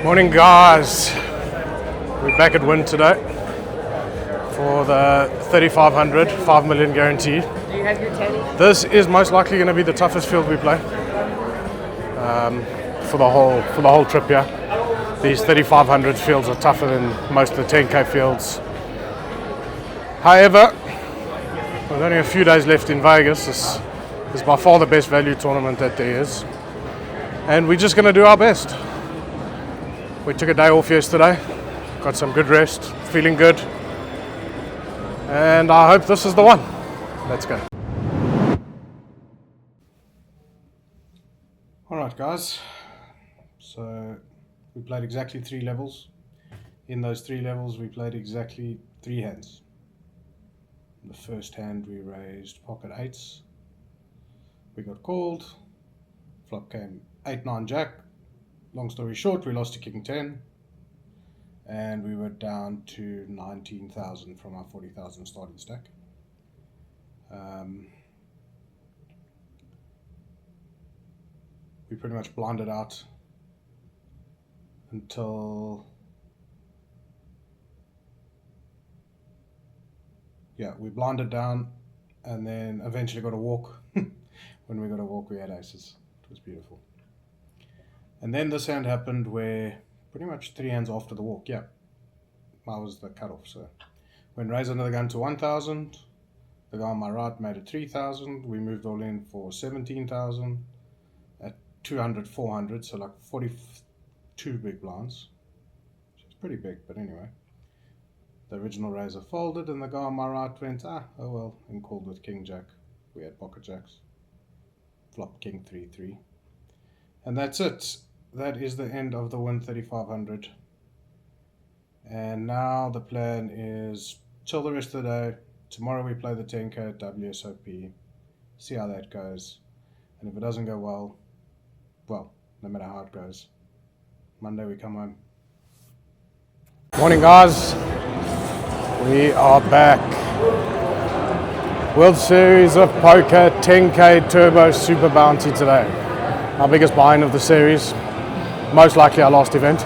Morning guys, we're back at Win today for the 3500 5 million guarantee. Do you have your teddy? This is most likely going to be the toughest field we play for the whole trip here. These 3500 fields are tougher than most of the 10k fields. However, with only a few days left in Vegas, this is by far the best value tournament that there is, and we're just going to do our best. We took a day off yesterday, got some good rest, feeling good, and I hope this is the one. Let's go. Alright guys, so we played exactly 3 levels. In those 3 levels we played exactly 3 hands. In the first hand we raised pocket 8s, we got called, flop came 8-9 jack. Long story short, we lost to king 10 and we were down to 19,000 from our 40,000 starting stack. We pretty much blinded out until we blinded down and then eventually got a walk. When we got a walk we had aces. It was beautiful. And then this hand happened where pretty much 3 hands after the walk, I was the cutoff. So when raised under the gun to 1,000, the guy on my right made it 3,000. We moved all in for 17,000 at 200, 400, so like 42 big blinds. Which is pretty big, but anyway. The original raiser folded and the guy on my right went, oh well, and called with king jack. We had pocket jacks. Flop king 3-3. And that's it. That is the end of the Win 3500. And now the plan is chill the rest of the day. Tomorrow we play the 10k at WSOP. See how that goes. And if it doesn't go well, no matter how it goes, Monday we come home. Morning guys. We are back. World Series of Poker 10k Turbo Super Bounty today. Our biggest buy-in of the series. Most likely our last event.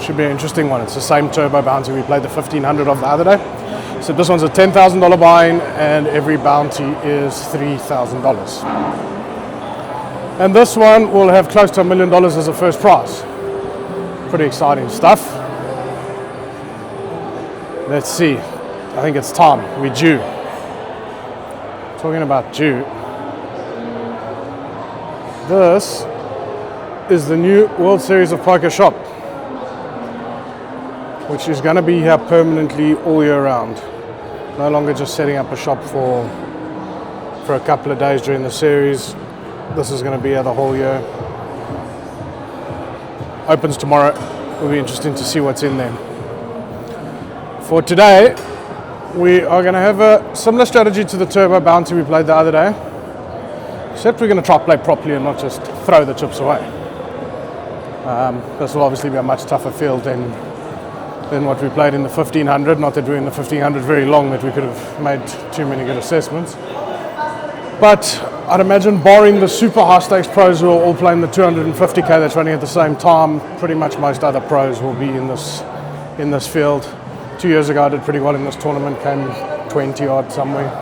Should be an interesting one. It's the same turbo bounty we played the 1500 of the other day. So this one's a $10,000 buy-in and every bounty is $3,000. And this one will have close to $1 million as a first prize. Pretty exciting stuff. Let's see. I think it's time. We're due. Talking about due. This is the new World Series of Poker shop, which is going to be here permanently all year round. No longer just setting up a shop for a couple of days during the series. This is going to be here the whole year. Opens tomorrow. It'll be interesting to see what's in there. For today, we are going to have a similar strategy to the turbo bounty we played the other day. Except we're going to try to play properly and not just throw the chips away. This will obviously be a much tougher field than what we played in the 1500. Not that we're in the 1500 very long that we could have made too many good assessments. But I'd imagine barring the super high stakes pros who are all playing the 250k that's running at the same time, pretty much most other pros will be in this field. 2 years ago I did pretty well in this tournament, came 20 odd somewhere.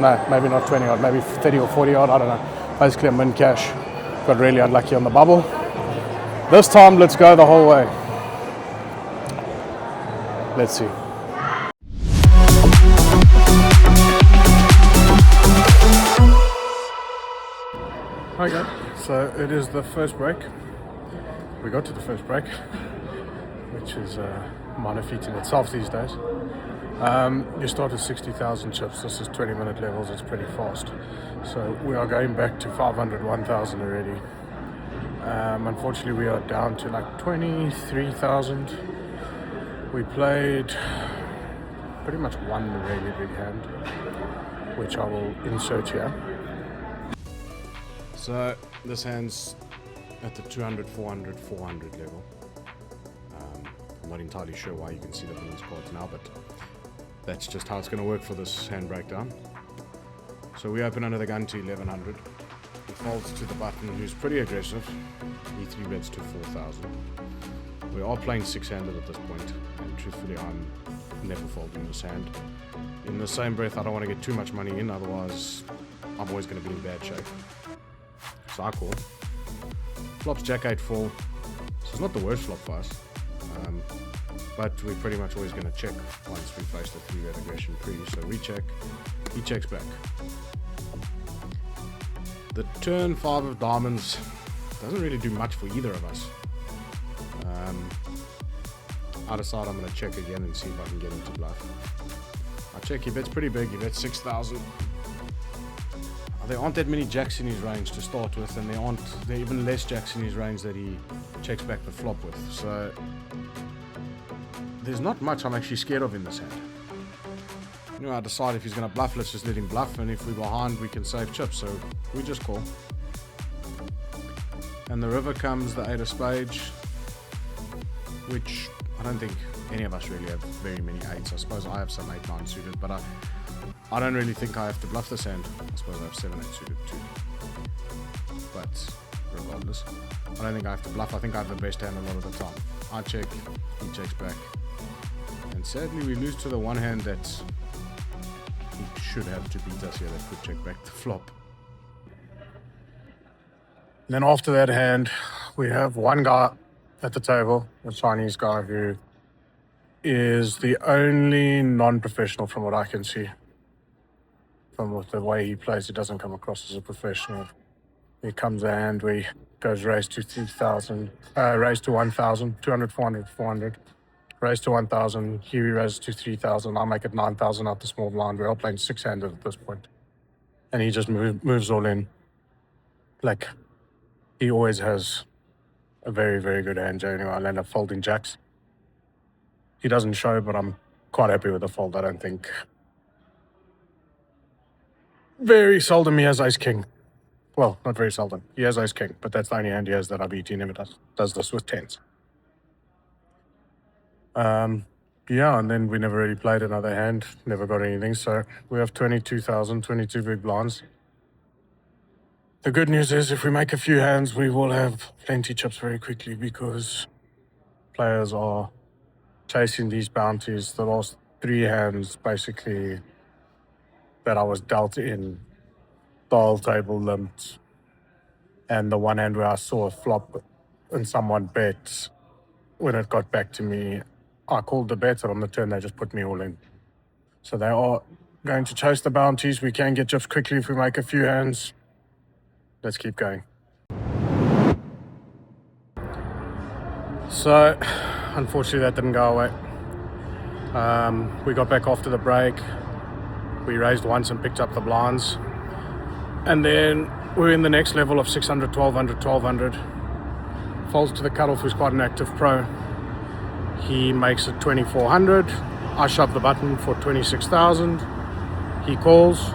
No, maybe not 20 odd, maybe 30 or 40 odd, I don't know. Basically I'm in cash. Got really unlucky on the bubble. This time, let's go the whole way. Let's see. Okay, so it is the first break. We got to the first break, which is a minor feat in itself these days. You start with 60,000 chips. This is 20-minute levels. It's pretty fast. So we are going back to 500, 1,000 already. Unfortunately, we are down to like 23,000. We played pretty much one really big hand, which I will insert here. So this hand's at the 200, 400, 400 level. I'm not entirely sure why you can see the balance cards now, but that's just how it's going to work for this hand breakdown. So we open under the gun to 1100. He folds to the button, who's pretty aggressive. He 3-bets to 4,000. We are playing 6-handed at this point, and truthfully I'm never folding this hand. In the same breath, I don't want to get too much money in, otherwise I'm always going to be in bad shape. So I call. Flops Jack-8 full. So it's not the worst flop for us. But we're pretty much always going to check once we face the 3-bet aggression pre. So we check, he checks back. The turn 5 of diamonds doesn't really do much for either of us. I decide I'm going to check again and see if I can get him to bluff. I check, he bets pretty big, he bets 6,000. There aren't that many jacks in his range to start with, and there are even less jacks in his range that he checks back the flop with. So there's not much I'm actually scared of in this hand. You know, I decide if he's going to bluff, let's just let him bluff, and if we're behind, we can save chips. So we just call. And the river comes the 8 of spades, which I don't think any of us really have very many 8s. I suppose I have some 8-9 suited, but I don't really think I have to bluff this hand. I suppose I have 7-8 suited too. But regardless, I don't think I have to bluff. I think I have the best hand a lot of the time. I check, he checks back. And sadly we lose to the one hand that he should have to beat us here, that could check back the flop. Then after that hand, we have one guy at the table, a Chinese guy who is the only non-professional from what I can see. From the way he plays, he doesn't come across as a professional. He comes a hand where he goes raise to 3,000, raise to 1,000, 200, 400, 400. Raise to 1,000, here he raises to 3,000, I'll make it 9,000 out the small blind. We're all playing 6-handed at this point. And he just moves all in. Like, he always has a very, very good hand. Anyway, I'll end up folding jacks. He doesn't show, but I'm quite happy with the fold. I don't think. Very seldom he has ace-king. Well, not very seldom. He has ace-king, but that's the only hand he has that I beat. He never does this with 10s. Yeah, and then we never really played another hand, never got anything, so we have 22,000, 22 big blinds. The good news is if we make a few hands, we will have plenty chips very quickly because players are chasing these bounties. The last 3 hands, basically, that I was dealt in, the whole table limped, and the one hand where I saw a flop and someone bet, when it got back to me, I called the bet, and on the turn they just put me all in. So they are going to chase the bounties. We can get chips quickly if we make a few hands. Let's keep going. So, unfortunately that didn't go away. We got back after the break. We raised once and picked up the blinds. And then we're in the next level of 600, 1200, 1200. Folds to the cutoff, who's quite an active pro. He makes it 2,400. I shove the button for 26,000. He calls,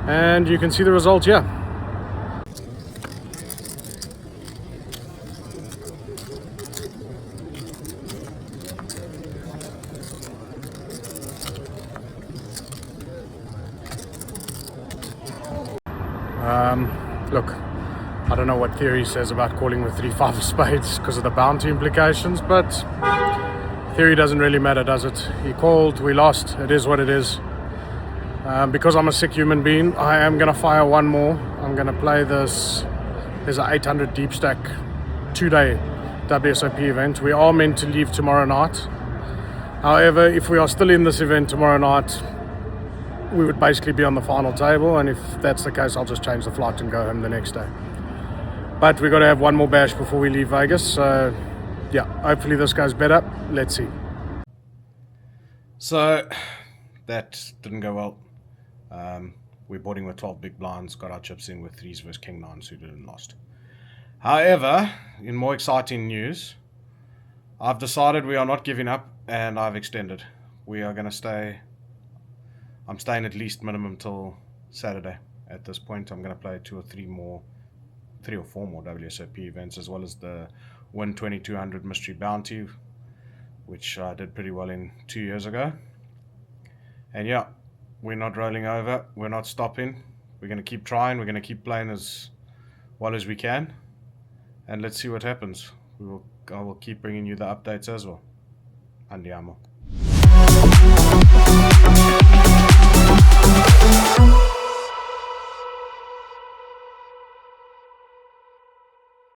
and you can see the result here. Look, I don't know what theory says about calling with 3-5 of spades because of the bounty implications, but theory doesn't really matter, does it? He called, we lost, it is what it is. Because I'm a sick human being, I am going to fire one more. I'm going to play this. There's an 800 deep stack 2-day WSOP event. We are meant to leave tomorrow night. However, if we are still in this event tomorrow night, we would basically be on the final table, and if that's the case, I'll just change the flight and go home the next day. But we've got to have one more bash before we leave Vegas, so yeah, hopefully this goes better. Let's see. So that didn't go well. We're boarding with 12 big blinds, got our chips in with 3s versus king 9 suited and lost. However, in more exciting news, I've decided we are not giving up, and I've extended. We are going to stay. I'm staying at least minimum till Saturday. At this point, I'm going to play 3 or 4 more WSOP events, as well as the Win 2200 Mystery Bounty, which I did pretty well in 2 years ago. And yeah, we're not rolling over. We're not stopping. We're going to keep trying. We're going to keep playing as well as we can. And let's see what happens. I will keep bringing you the updates as well. Andiamo.